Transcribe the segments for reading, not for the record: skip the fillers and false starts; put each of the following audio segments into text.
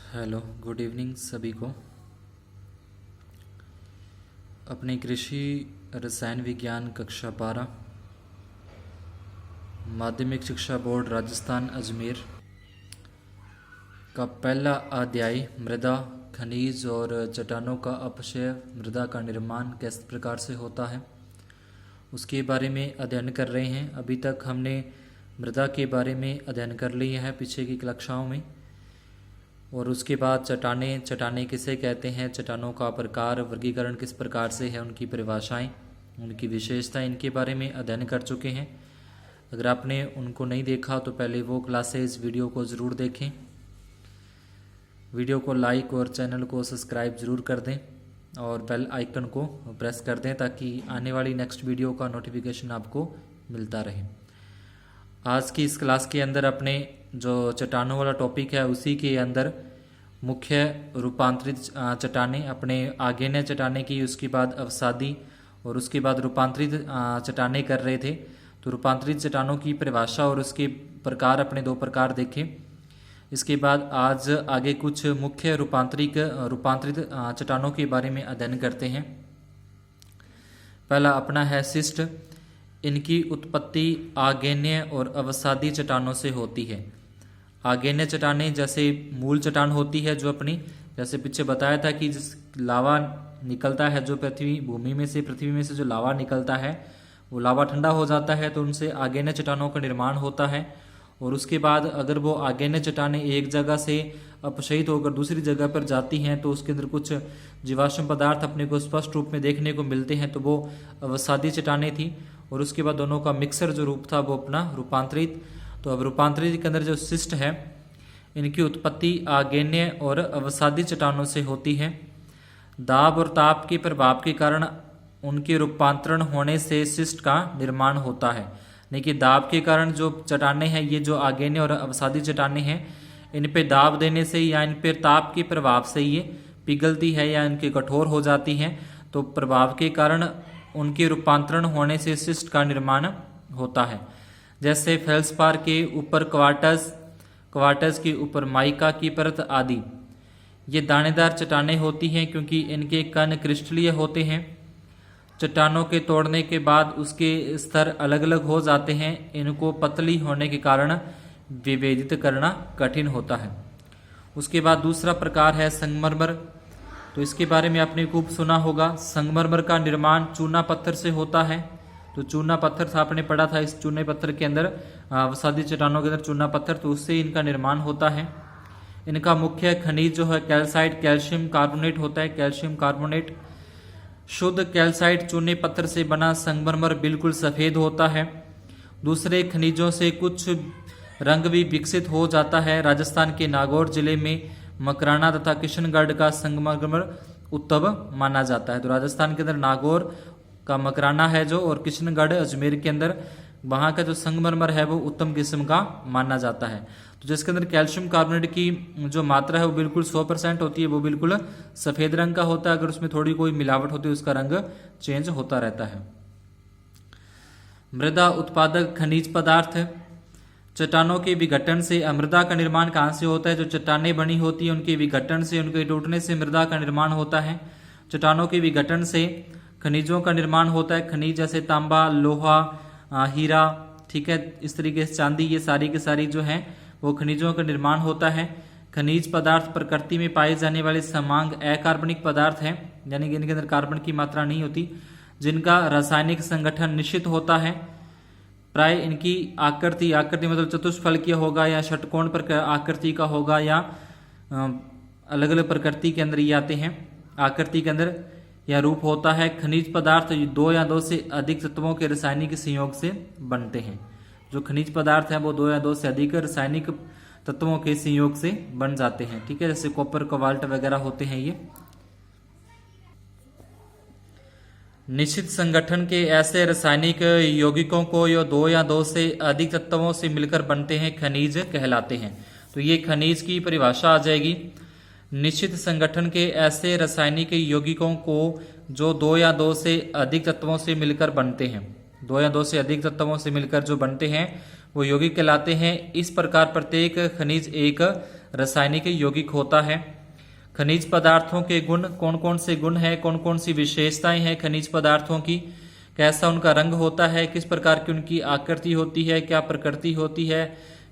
Hello, good evening सभी को। अपने कृषि रसायन विज्ञान कक्षा 12 माध्यमिक शिक्षा बोर्ड राजस्थान अजमेर का पहला अध्याय मृदा, खनिज और चट्टानों का अपक्षय मृदा का निर्माण किस प्रकार से होता है उसके बारे में अध्ययन कर रहे हैं। अभी तक हमने मृदा के बारे में अध्ययन कर लिया है पीछे की कक्षाओं में, और उसके बाद चट्टाने किसे कहते हैं, चट्टानों का प्रकार, वर्गीकरण किस प्रकार से है, उनकी परिभाषाएं, उनकी विशेषताएं, इनके बारे में अध्ययन कर चुके हैं। अगर आपने उनको नहीं देखा तो पहले वो क्लासेस वीडियो को ज़रूर देखें। वीडियो को लाइक और चैनल को सब्सक्राइब ज़रूर कर दें और बेल आइकन को प्रेस कर दें ताकि आने वाली नेक्स्ट वीडियो का नोटिफिकेशन आपको मिलता रहे। आज की इस क्लास के अंदर अपने जो चट्टानों वाला टॉपिक है उसी के अंदर मुख्य रूपांतरित चट्टानें, अपने आगेन्य चट्टानें की, उसके बाद अवसादी और उसके बाद रूपांतरित चट्टानें कर रहे थे। तो रूपांतरित चट्टानों की परिभाषा और उसके प्रकार, अपने दो प्रकार देखे। इसके बाद आज आगे कुछ मुख्य रूपांतरित चट्टानों के बारे में अध्ययन करते हैं। पहला अपना है शिस्ट। इनकी उत्पत्ति आगेन्य और अवसादी चट्टानों से होती है। आगेन्य चट्टानें जैसे मूल चट्टान होती है जो अपनी, जैसे पीछे बताया था कि जिस लावा निकलता है, जो पृथ्वी में से जो लावा निकलता है वो लावा ठंडा हो जाता है, तो उनसे आगेन्य चट्टानों का निर्माण होता है। और उसके बाद अगर वो आगेन्य चट्टानें एक जगह से अपक्षयित होकर दूसरी जगह पर जाती हैं तो उसके अंदर कुछ जीवाश्म पदार्थ अपने को स्पष्ट रूप में देखने को मिलते हैं, तो वो अवसादी चट्टानें थी। और उसके बाद दोनों का मिक्सर जो रूप था वो अपना रूपांतरित। तो अब रूपांतरित के अंदर जो शिस्ट है, इनकी उत्पत्ति आगेन्य और अवसादी चट्टानों से होती है। दाब और ताप के प्रभाव के कारण उनके रूपांतरण होने से शिस्ट का निर्माण होता है। यानी कि दाब के कारण जो चट्टानें हैं, ये जो आगेन्य और अवसादी चट्टानें हैं, इन पे दाब देने से या इन पे ताप के प्रभाव से ये पिघलती है या इनके कठोर हो जाती हैं। तो प्रभाव के कारण उनके रूपांतरण होने से शिस्ट का निर्माण होता है। जैसे फेल्सपार के ऊपर क्वार्टज के ऊपर माइका की परत आदि। ये दानेदार चट्टानें होती हैं क्योंकि इनके कण क्रिस्टलीय होते हैं। चट्टानों के तोड़ने के बाद उसके स्तर अलग अलग हो जाते हैं। इनको पतली होने के कारण विभेदित करना कठिन होता है। उसके बाद दूसरा प्रकार है संगमरमर। तो इसके बारे में आपने खूब सुना होगा। संगमरमर का निर्माण चूना पत्थर से होता है। तो चूना पत्थर था, आपने पढ़ा था इस चूने पत्थर के अंदर, अवसादी चट्टानों के अंदर चूना पत्थर, तो उससे इनका निर्माण होता है। इनका मुख्य खनिज जो है कैल्साइट, कैल्शियम कार्बोनेट होता है, कैल्शियम कार्बोनेट। शुद्ध कैल्साइट चूने पत्थर से बना संगमरमर बिल्कुल सफेद होता है। दूसरे खनिजों से कुछ रंग भी विकसित हो जाता है। राजस्थान के नागौर जिले में मकराना तथा किशनगढ़ का संगमरमर उत्तम माना जाता है। तो राजस्थान के अंदर नागौर का मकराना है जो, और किशनगढ़ अजमेर के अंदर वहाँ का जो संगमरमर है वो उत्तम किस्म का माना जाता है। तो जिसके अंदर कैल्शियम कार्बोनेट की जो मात्रा है वो बिल्कुल 100% होती है, वो बिल्कुल सफेद रंग का होता है। अगर उसमें थोड़ी कोई मिलावट होती है उसका रंग चेंज होता रहता है। मृदा उत्पादक खनिज पदार्थ। चट्टानों के विघटन से मृदा का निर्माण कहाँ से होता है? जो चट्टानें बनी होती है उनके विघटन से, उनके टूटने से मृदा का निर्माण होता है। चट्टानों के विघटन से खनिजों का निर्माण होता है। खनिज जैसे तांबा, लोहा, हीरा, ठीक है, इस तरीके से चांदी, ये सारी की सारी जो है वो खनिजों का निर्माण होता है। खनिज पदार्थ प्रकृति में पाए जाने वाले समांग अकार्बनिक पदार्थ हैं, यानी कि इनके अंदर कार्बन की मात्रा नहीं होती, जिनका रासायनिक संगठन निश्चित होता है। प्राय इनकी आकृति मतलब चतुष्फलकीय होगा या षटकोण पर आकृति का होगा, या अलग अलग प्रकृति के अंदर ये आते हैं, आकृति के अंदर यह रूप होता है। खनिज पदार्थ दो या दो से अधिक तत्वों के रासायनिक संयोग से बनते हैं। जो खनिज पदार्थ हैं वो दो या दो से अधिक रासायनिक तत्वों के संयोग से बन जाते हैं, ठीक है, जैसे कॉपर, कोबाल्ट वगैरह होते हैं ये। निश्चित संगठन के ऐसे रासायनिक यौगिकों को यो दो या दो से अधिक तत्वों से मिलकर बनते हैं, खनिज कहलाते हैं। तो ये खनिज की परिभाषा आ जाएगी। निश्चित संगठन के ऐसे रासायनिक यौगिकों को जो दो या दो से अधिक तत्वों से मिलकर बनते हैं, दो या दो से अधिक तत्वों से मिलकर जो बनते हैं वो यौगिक कहलाते हैं। इस प्रकार प्रत्येक खनिज एक रासायनिक यौगिक होता है। खनिज पदार्थों के गुण, कौन कौन से गुण हैं, कौन कौन सी विशेषताएं हैं खनिज पदार्थों की, कैसा उनका रंग होता है, किस प्रकार की उनकी आकृति होती है, क्या प्रकृति होती है,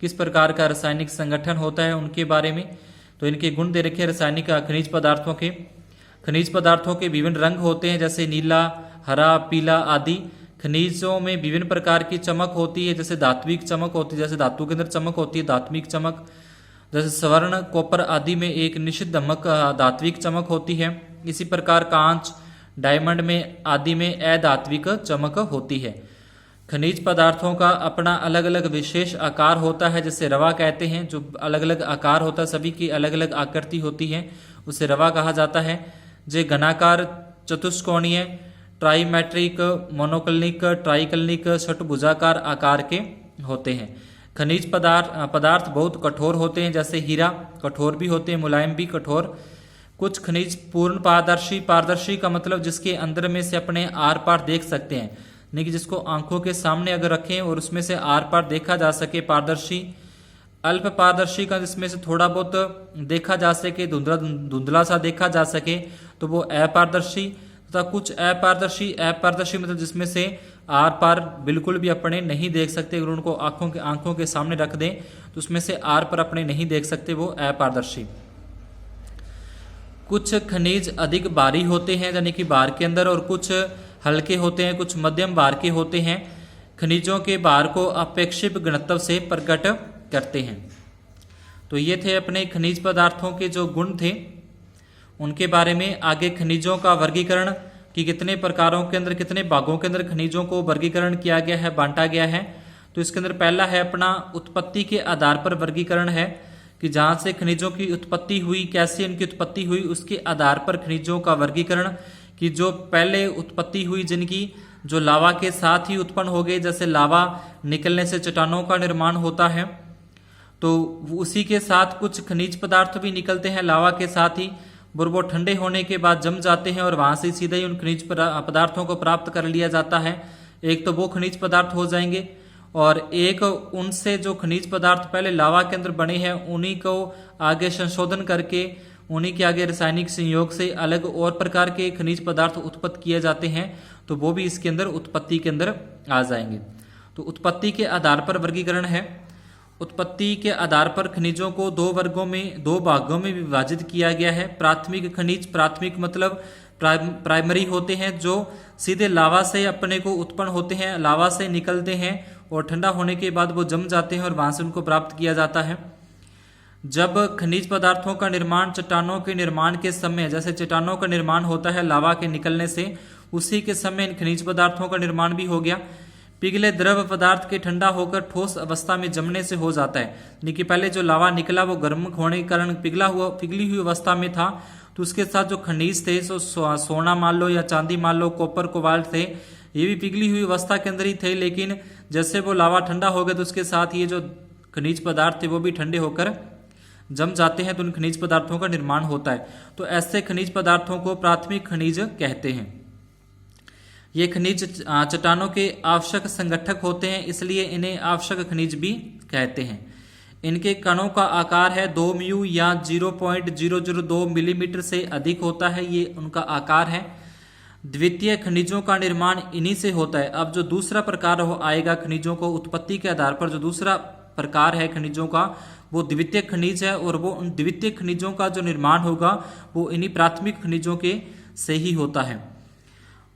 किस प्रकार का रासायनिक संगठन होता है, उनके बारे में। तो इनके गुण दे रखे रासायनिक खनिज पदार्थों के। खनिज पदार्थों के विभिन्न रंग होते हैं, जैसे नीला, हरा, पीला आदि। खनिजों में विभिन्न प्रकार की चमक होती है, जैसे धात्विक चमक होती है, जैसे धातु के अंदर चमक होती है धात्विक चमक। जैसे स्वर्ण, कॉपर आदि में एक निश्चित धात्विक चमक होती है। इसी प्रकार कांच, डायमंड में आदि में अधात्विक चमक होती है। खनिज पदार्थों का अपना अलग अलग विशेष आकार होता है, जैसे रवा कहते हैं। जो अलग अलग आकार होता है, सभी की अलग अलग आकृति होती है, उसे रवा कहा जाता है। जो घनाकार, चतुष्कोणीय, ट्राइमेट्रिक, मोनोकलनिक, ट्राइकलनिक, षटभुजाकार आकार के होते हैं। खनिज पदार्थ बहुत कठोर होते हैं, जैसे हीरा कठोर भी होते हैं, मुलायम भी कठोर। कुछ खनिज पूर्ण पारदर्शी, पारदर्शी का मतलब जिसके अंदर में से अपने आर पार देख सकते हैं, यानी कि जिसको आंखों के सामने अगर रखें और उसमें से आर पार देखा जा सके, पारदर्शी। अल्प पारदर्शी का जिसमें से थोड़ा बहुत देखा जा सके, धुंधला सा देखा जा सके, तो वो अपारदर्शी। तथा कुछ अपारदर्शी, अपारदर्शी मतलब जिसमें से आर पार बिल्कुल भी अपने नहीं देख सकते, अगर उनको आंखों के सामने रख दें तो उसमें से आर पर अपने नहीं देख सकते, वो अपारदर्शी। कुछ खनिज अधिक भारी होते हैं, यानी कि भार के अंदर, और कुछ हल्के होते हैं, कुछ मध्यम भार के होते हैं। खनिजों के भार को अपेक्षित घनत्व से प्रकट करते हैं। तो ये थे अपने खनिज पदार्थों के जो गुण थे उनके बारे में। आगे खनिजों का वर्गीकरण कि कितने प्रकारों के अंदर, कितने भागों के अंदर खनिजों को वर्गीकरण किया गया है, बांटा गया है। तो इसके अंदर पहला है अपना उत्पत्ति के आधार पर वर्गीकरण है, कि जहां से खनिजों की उत्पत्ति हुई, कैसे इनकी उत्पत्ति हुई, उसके आधार पर खनिजों का वर्गीकरण। कि जो पहले उत्पत्ति हुई, जिनकी जो लावा के साथ ही उत्पन्न हो गए, जैसे लावा निकलने से चट्टानों का निर्माण होता है, तो उसी के साथ कुछ खनिज पदार्थ भी निकलते हैं लावा के साथ ही, और वो ठंडे होने के बाद जम जाते हैं और वहां से सीधे ही उन खनिज पदार्थों को प्राप्त कर लिया जाता है। एक तो वो खनिज पदार्थ हो जाएंगे, और एक उनसे जो खनिज पदार्थ पहले लावा के अंदर बने हैं उन्हीं को आगे संशोधन करके, उन्हीं के आगे रासायनिक संयोग से अलग और प्रकार के खनिज पदार्थ उत्पन्न किए जाते हैं, तो वो भी इसके अंदर उत्पत्ति के अंदर आ जाएंगे। तो उत्पत्ति के आधार पर वर्गीकरण है। उत्पत्ति के आधार पर खनिजों को दो भागों में विभाजित किया गया है। प्राथमिक खनिज, प्राथमिक मतलब प्राइमरी होते हैं, जो सीधे लावा से अपने को उत्पन्न होते हैं, लावा से निकलते हैं और ठंडा होने के बाद वो जम जाते हैं और वहां से उनको प्राप्त किया जाता है। जब खनिज पदार्थों का निर्माण चट्टानों के निर्माण के समय, जैसे चट्टानों का निर्माण होता है लावा के निकलने से, उसी के समय इन खनिज पदार्थों का निर्माण भी हो गया। पिघले द्रव पदार्थ के ठंडा होकर ठोस अवस्था में जमने से हो जाता है, यानी कि पहले जो लावा निकला वो गर्म होने के कारण पिघली हुई अवस्था में था, तो उसके साथ जो खनिज थे, सोना मान लो या चांदी मान लो, कॉपर, कोबाल्ट थे, ये भी पिघली हुई अवस्था के अंदर ही थे। लेकिन जैसे वो लावा ठंडा हो गया तो उसके साथ ये जो खनिज पदार्थ थे वो भी ठंडे होकर जम जाते हैं, तो उन खनिज पदार्थों का निर्माण होता है। तो ऐसे खनिज पदार्थों को प्राथमिक खनिज कहते हैं। ये खनिज चट्टानों के आवश्यक संगठक होते हैं, इसलिए इन्हें आवश्यक खनिज भी कहते हैं। इनके कणों का आकार है 2 म्यू या 0.002 मिलीमीटर से अधिक होता है, ये उनका आकार है। द्वितीय खनिजों का निर्माण इन्हीं से होता है। अब जो दूसरा प्रकार हो आएगा खनिजों को उत्पत्ति के आधार पर, जो दूसरा प्रकार है खनिजों का वो द्वितीय खनिज है, और वो उन द्वितीय खनिजों का जो निर्माण होगा वो इन्हीं प्राथमिक खनिजों के से ही होता है।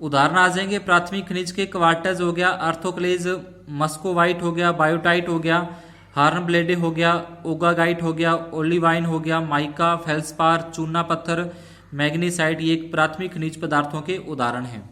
उदाहरण आ जाएंगे प्राथमिक खनिज के। क्वार्टज हो गया, आर्थोक्लेज, मस्कोवाइट हो गया, बायोटाइट हो गया, हार्नब्लेडे हो गया, ओगागाइट हो गया, ओलिवाइन हो गया, माइका, फेल्सपार, चूना पत्थर, मैग्नीसाइट, ये एक प्राथमिक खनिज पदार्थों के उदाहरण हैं।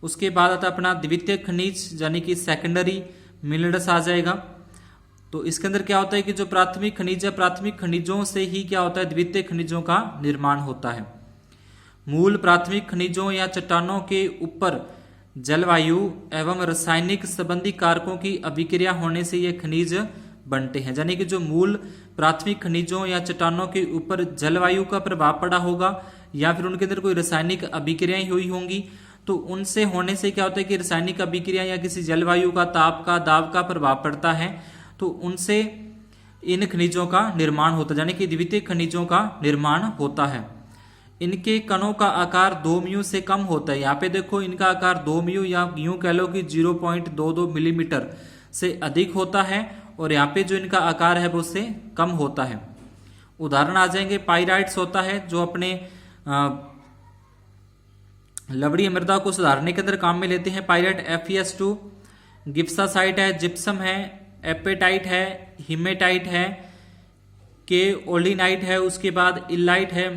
उसके बाद आता अपना द्वितीय खनिज, यानी कि सेकेंडरी मिनरल्स आ जाएगा। तो इसके अंदर क्या होता है कि जो प्राथमिक खनिज है, प्राथमिक खनिजों से ही क्या होता है, द्वितीय खनिजों का निर्माण होता है। मूल प्राथमिक खनिजों या चट्टानों के ऊपर जलवायु एवं रासायनिक संबंधी कारकों की अभिक्रिया होने से ये खनिज बनते हैं। यानी कि जो मूल प्राथमिक खनिजों या चट्टानों के ऊपर जलवायु का प्रभाव पड़ा होगा, या फिर उनके अंदर कोई रासायनिक अभिक्रियाएं हुई होंगी, तो उनसे होने से क्या होता है कि रासायनिक अभिक्रिया या किसी जलवायु का, ताप का, दाब का प्रभाव पड़ता है, तो उनसे इन खनिजों का निर्माण होता है, यानी कि द्वितीय खनिजों का निर्माण होता है। इनके कणों का आकार 2 म्यू से कम होता है। यहाँ पे देखो इनका आकार 2 म्यू या यूं कह लो कि 0.22 मिलीमीटर से अधिक होता है, और यहाँ पे जो इनका आकार है वो उससे कम होता है। उदाहरण आ जाएंगे, पाइराइट्स होता है जो अपने लवणीय मृदा को सुधारने के अंदर काम में लेते हैं। पाइराइट FeS2, गिप्सासाइट है, जिप्सम है, एपेटाइट है, हिमेटाइट है, केओलिनाइट है, उसके बाद इलाइट है,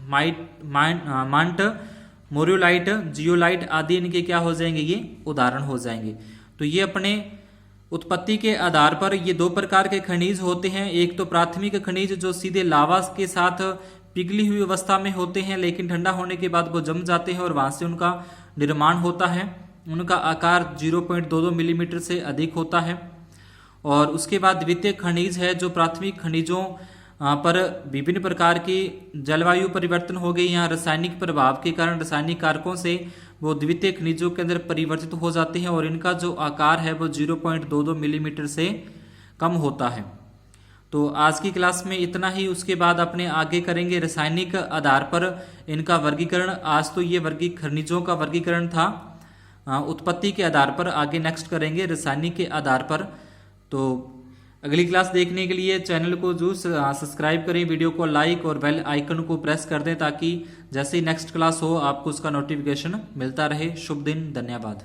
मांट, मोरियोलाइट, जियोलाइट आदि इनके क्या हो जाएंगे, ये उदाहरण हो जाएंगे। तो ये अपने उत्पत्ति के आधार पर ये 2 प्रकार के खनिज होते हैं। एक तो प्राथमिक खनिज जो सीधे लावा के साथ पिघली हुई अवस्था में होते हैं, लेकिन ठंडा होने के बाद वो जम जाते हैं और वहां से उनका निर्माण होता है। उनका आकार 0.22 मिलीमीटर से अधिक होता है। और उसके बाद द्वितीय खनिज है जो प्राथमिक खनिजों पर विभिन्न प्रकार की जलवायु परिवर्तन हो गई या रासायनिक प्रभाव के कारण रासायनिक कारकों से वो द्वितीय खनिजों के अंदर परिवर्तित हो जाते हैं, और इनका जो आकार है वो 0.22 मिलीमीटर से कम होता है। तो आज की क्लास में इतना ही। उसके बाद अपने आगे करेंगे रासायनिक आधार पर इनका वर्गीकरण। आज तो ये खनिजों का वर्गीकरण था उत्पत्ति के आधार पर, आगे नेक्स्ट करेंगे रासायनिक के आधार पर। तो अगली क्लास देखने के लिए चैनल को जरूर सब्सक्राइब करें, वीडियो को लाइक और बेल आइकन को प्रेस कर दें ताकि जैसे ही नेक्स्ट क्लास हो आपको उसका नोटिफिकेशन मिलता रहे। शुभ दिन, धन्यवाद।